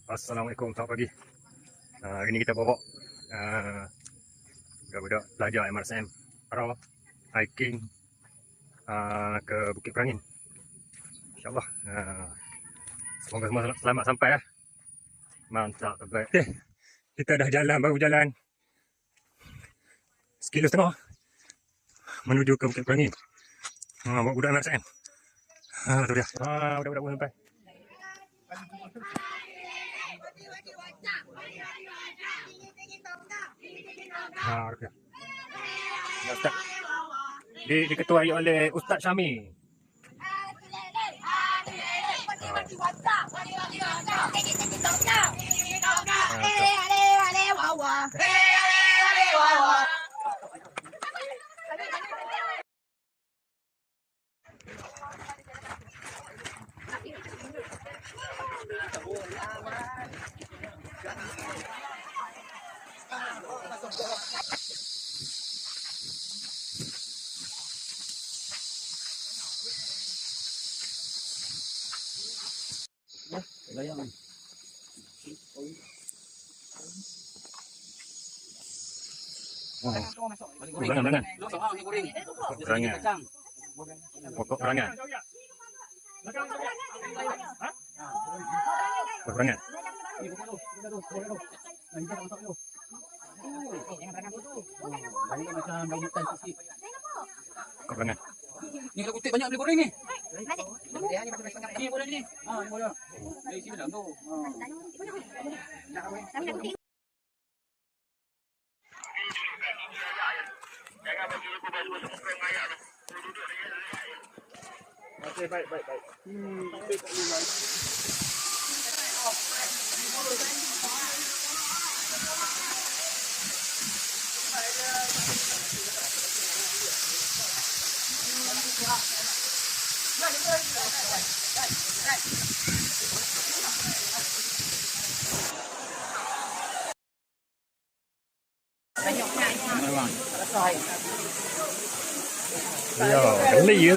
Assalamualaikum, selamat pagi. Hari ni kita bawa budak-budak pelajar MRSM Parau hiking ke Bukit Perangin. InsyaAllah. Semoga semua selamat sampai ya. Mantap, terbaik. Okay, kita dah baru jalan 1,5 km menuju ke Bukit Perangin. Bawa budak MRSM. Tu dia. Budak-budak pun sampai. Okay. Ustaz. Diketuai oleh Ustaz Syami. Layang. Berangan. Pokok berangan. Berangan. Pokok berangan. Ni kalau kutip banyak beli goreng ni. Ni boleh ni. Ni boleh. Dari sini dah tu. Okey, baik. Ya, geli ya.